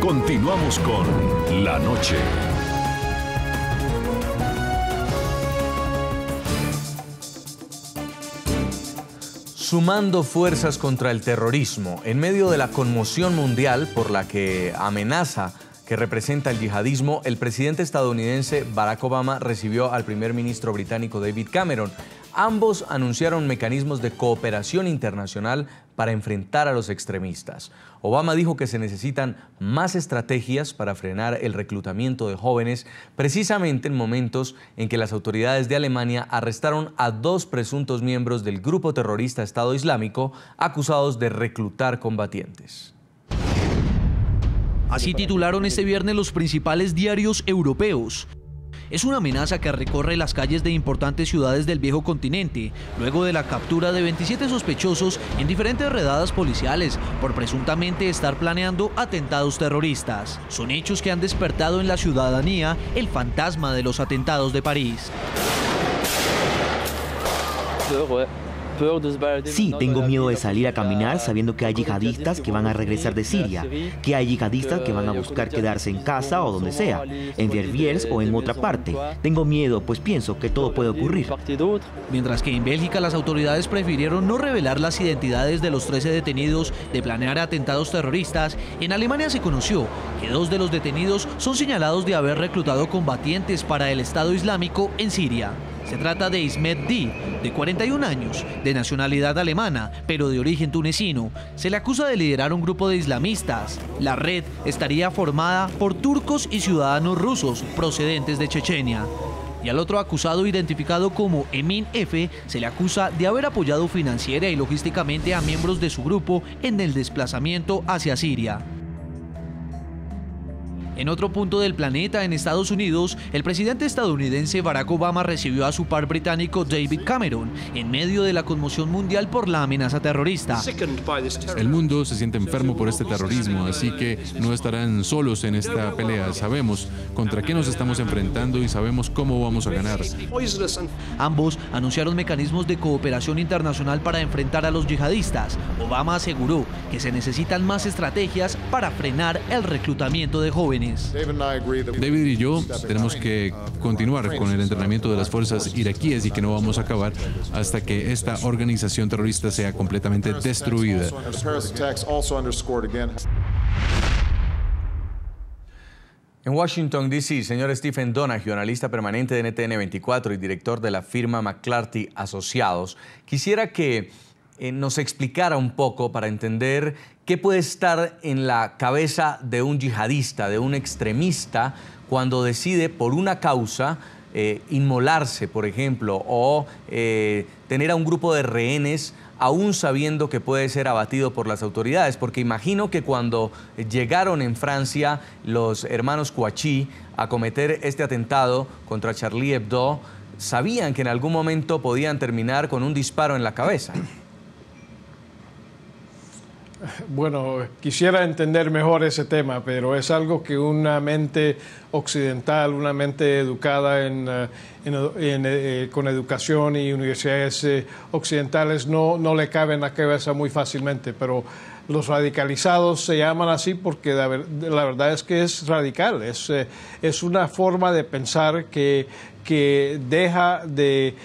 Continuamos con La Noche. Sumando fuerzas contra el terrorismo, en medio de la conmoción mundial por la amenaza que representa el yihadismo, el presidente estadounidense Barack Obama recibió al primer ministro británico David Cameron. Ambos anunciaron mecanismos de cooperación internacional para enfrentar a los extremistas. Obama dijo que se necesitan más estrategias para frenar el reclutamiento de jóvenes, precisamente en momentos en que las autoridades de Alemania arrestaron a 2 presuntos miembros del grupo terrorista Estado Islámico acusados de reclutar combatientes. Así titularon este viernes los principales diarios europeos. Es una amenaza que recorre las calles de importantes ciudades del viejo continente, luego de la captura de 27 sospechosos en diferentes redadas policiales por presuntamente estar planeando atentados terroristas. Son hechos que han despertado en la ciudadanía el fantasma de los atentados de París. Sí, tengo miedo de salir a caminar sabiendo que hay yihadistas que van a regresar de Siria, que hay yihadistas que van a buscar quedarse en casa o donde sea, en Verviers o en otra parte. Tengo miedo, pues pienso que todo puede ocurrir. Mientras que en Bélgica las autoridades prefirieron no revelar las identidades de los 13 detenidos de planear atentados terroristas, en Alemania se conoció que 2 de los detenidos son señalados de haber reclutado combatientes para el Estado Islámico en Siria. Se trata de Ismet D, de 41 años, de nacionalidad alemana, pero de origen tunecino. Se le acusa de liderar un grupo de islamistas. La red estaría formada por turcos y ciudadanos rusos procedentes de Chechenia. Y al otro acusado, identificado como Emin F., se le acusa de haber apoyado financiera y logísticamente a miembros de su grupo en el desplazamiento hacia Siria. En otro punto del planeta, en Estados Unidos, el presidente estadounidense Barack Obama recibió a su par británico David Cameron en medio de la conmoción mundial por la amenaza terrorista. El mundo se siente enfermo por este terrorismo, así que no estarán solos en esta pelea. Sabemos contra qué nos estamos enfrentando y sabemos cómo vamos a ganar. Ambos anunciaron mecanismos de cooperación internacional para enfrentar a los yihadistas. Obama aseguró que se necesitan más estrategias para frenar el reclutamiento de jóvenes. David y yo tenemos que continuar con el entrenamiento de las fuerzas iraquíes y que no vamos a acabar hasta que esta organización terrorista sea completamente destruida. En Washington, D.C., señor Stephen Donahue, analista permanente de NTN 24 y director de la firma McClarty Asociados, quisiera que nos explicara un poco para entender qué puede estar en la cabeza de un yihadista, de un extremista, cuando decide por una causa inmolarse, por ejemplo, o tener a un grupo de rehenes aún sabiendo que puede ser abatido por las autoridades. Porque imagino que cuando llegaron en Francia los hermanos Kouachi a cometer este atentado contra Charlie Hebdo, sabían que en algún momento podían terminar con un disparo en la cabeza. Bueno, quisiera entender mejor ese tema, pero es algo que una mente occidental, una mente educada con educación y universidades occidentales no le cabe en la cabeza muy fácilmente, pero los radicalizados se llaman así porque la verdad es que es radical, es una forma de pensar que deja de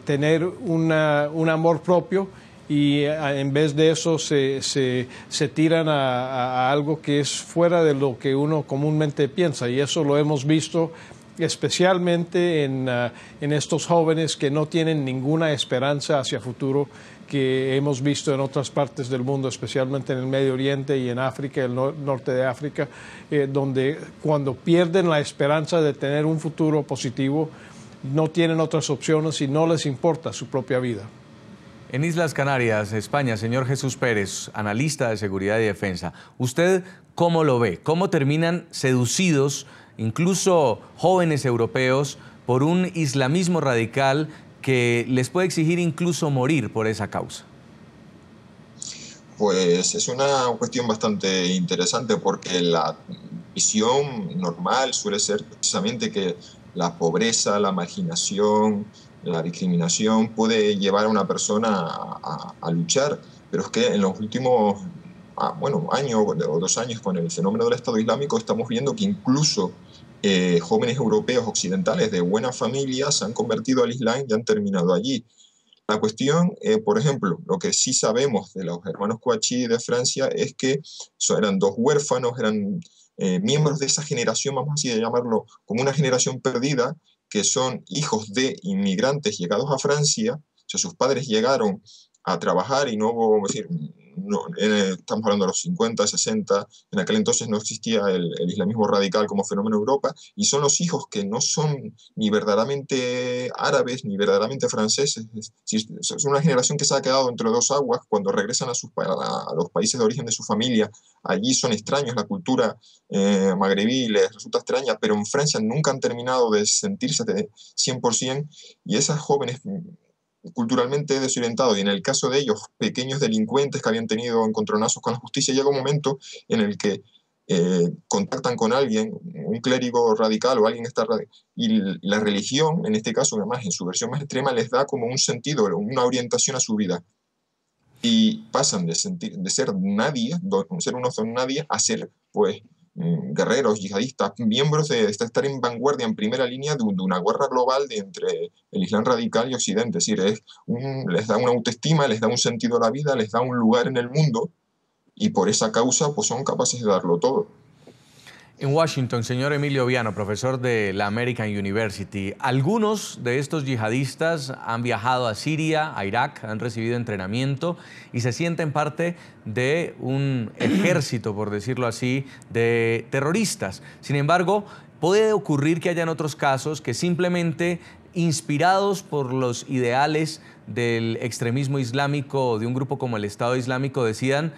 tener un amor propio, y en vez de eso se tiran a algo que es fuera de lo que uno comúnmente piensa, y eso lo hemos visto especialmente en estos jóvenes que no tienen ninguna esperanza hacia futuro, que hemos visto en otras partes del mundo, especialmente en el Medio Oriente y en África, el norte de África, donde cuando pierden la esperanza de tener un futuro positivo, no tienen otras opciones y no les importa su propia vida. En Islas Canarias, España, señor Jesús Pérez, analista de seguridad y defensa, ¿usted cómo lo ve? ¿Cómo terminan seducidos incluso jóvenes europeos por un islamismo radical que les puede exigir incluso morir por esa causa? Pues es una cuestión bastante interesante, porque la visión normal suele ser precisamente que la pobreza, la marginación, la discriminación puede llevar a una persona a luchar, pero es que en los últimos año o 2 años con el fenómeno del Estado Islámico, estamos viendo que incluso jóvenes europeos occidentales de buena familia se han convertido al Islam y han terminado allí. La cuestión, por ejemplo, lo que sí sabemos de los hermanos Kouachi de Francia es que eran 2 huérfanos, eran miembros de esa generación, vamos así a llamarlo, como una generación perdida, que son hijos de inmigrantes llegados a Francia. O sea, sus padres llegaron a trabajar y no hubo, decir, estamos hablando de los 50, 60, en aquel entonces no existía el islamismo radical como fenómeno en Europa, y son los hijos que no son ni verdaderamente árabes ni verdaderamente franceses. Es una generación que se ha quedado entre 2 aguas. Cuando regresan a los países de origen de su familia, allí son extraños, la cultura magrebí les resulta extraña, pero en Francia nunca han terminado de sentirse de 100%, y esas jóvenes culturalmente desorientados, y en el caso de ellos, pequeños delincuentes que habían tenido encontronazos con la justicia, llega un momento en el que contactan con alguien, un clérigo radical o alguien y la religión, en este caso, además, en su versión más extrema, les da como un sentido, una orientación a su vida. Y pasan de ser nadie, ser unos don nadie, a ser, pues, guerreros, yihadistas, miembros de estar en vanguardia, en primera línea de una guerra global entre el Islam radical y Occidente. Es decir, les da una autoestima, les da un sentido a la vida, les da un lugar en el mundo, y por esa causa pues son capaces de darlo todo. En Washington, señor Emilio Viano, profesor de la American University, algunos de estos yihadistas han viajado a Siria, a Irak, han recibido entrenamiento y se sienten parte de un ejército, por decirlo así, de terroristas. Sin embargo, puede ocurrir que hayan otros casos que simplemente, inspirados por los ideales del extremismo islámico o de un grupo como el Estado Islámico, decidan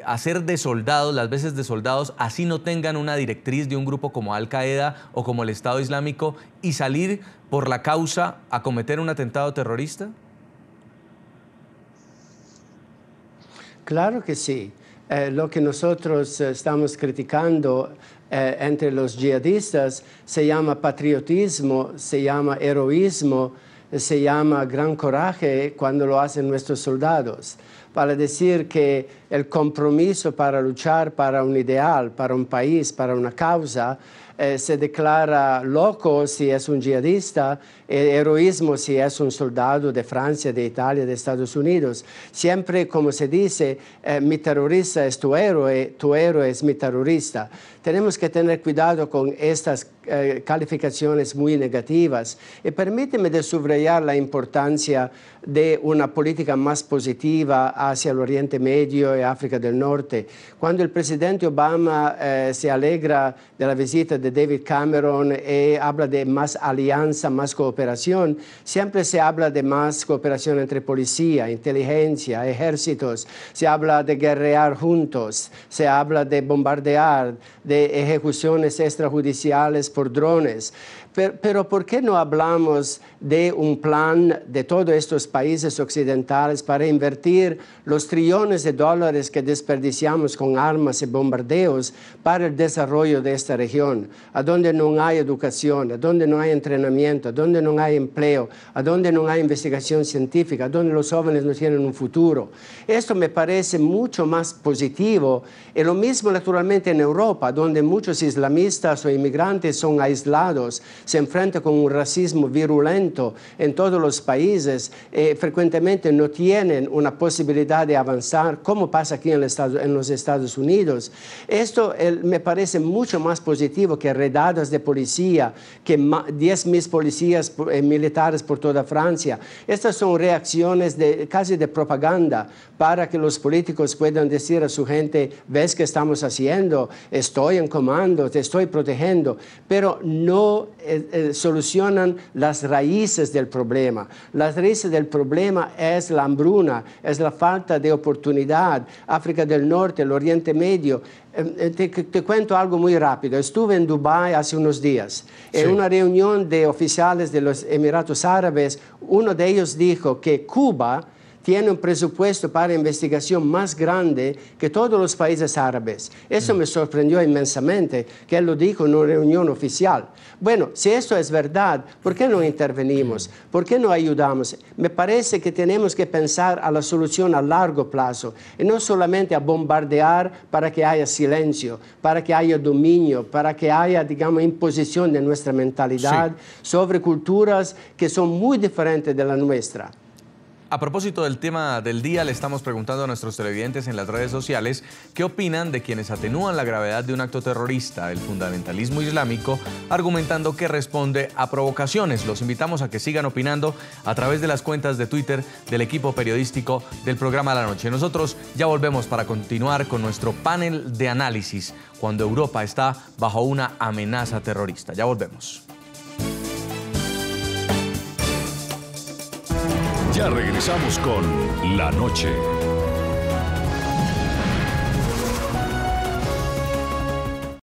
hacer de soldados, las veces de soldados, así no tengan una directriz de un grupo como Al-Qaeda o como el Estado Islámico, y salir por la causa a cometer un atentado terrorista? Claro que sí. Lo que nosotros estamos criticando entre los yihadistas se llama patriotismo, se llama heroísmo, se llama gran coraje cuando lo hacen nuestros soldados, para decir que el compromiso para luchar para un ideal, para un país, para una causa, se declara loco si es un yihadista, heroísmo si es un soldado de Francia, de Italia, de Estados Unidos. Siempre, como se dice, mi terrorista es tu héroe es mi terrorista. Tenemos que tener cuidado con estas calificaciones muy negativas. Y permíteme de subrayar la importancia de una política más positiva hacia el Oriente Medio y África del Norte. Cuando el presidente Obama se alegra de la visita de David Cameron y habla de más alianza, más cooperación, siempre se habla de más cooperación entre policía, inteligencia, ejércitos, se habla de guerrear juntos, se habla de bombardear, de ejecuciones extrajudiciales por drones. Pero ¿por qué no hablamos de un plan de todos estos países occidentales para invertir los trillones de dólares que desperdiciamos con armas y bombardeos para el desarrollo de esta región, a donde no hay educación, a donde no hay entrenamiento, a donde no hay empleo, a donde no hay investigación científica, a donde los jóvenes no tienen un futuro? Esto me parece mucho más positivo, y lo mismo naturalmente en Europa, donde muchos islamistas o inmigrantes son aislados, se enfrenta con un racismo virulento en todos los países, frecuentemente no tienen una posibilidad de avanzar, como pasa aquí en los Estados Unidos. Esto me parece mucho más positivo que redadas de policía, que 10.000 policías militares por toda Francia. Estas son reacciones casi de propaganda para que los políticos puedan decir a su gente: ves que estamos haciendo, estoy en comando, te estoy protegiendo, pero no solucionan las raíces del problema. Las raíces del problema es la hambruna, es la falta de oportunidad. África del Norte, el Oriente Medio. Te cuento algo muy rápido. Estuve en Dubái hace unos días. Sí. En una reunión de oficiales de los Emiratos Árabes, uno de ellos dijo que Cuba tiene un presupuesto para investigación más grande que todos los países árabes. Eso me sorprendió inmensamente, que él lo dijo en una reunión oficial. Bueno, si esto es verdad, ¿por qué no intervenimos? ¿Por qué no ayudamos? Me parece que tenemos que pensar a la solución a largo plazo y no solamente a bombardear para que haya silencio, para que haya dominio, para que haya, digamos, imposición de nuestra mentalidad sobre culturas que son muy diferentes de la nuestra. A propósito del tema del día, le estamos preguntando a nuestros televidentes en las redes sociales qué opinan de quienes atenúan la gravedad de un acto terrorista, el fundamentalismo islámico, argumentando que responde a provocaciones. Los invitamos a que sigan opinando a través de las cuentas de Twitter del equipo periodístico del programa La Noche. Nosotros ya volvemos para continuar con nuestro panel de análisis cuando Europa está bajo una amenaza terrorista. Ya volvemos. Ya regresamos con La Noche.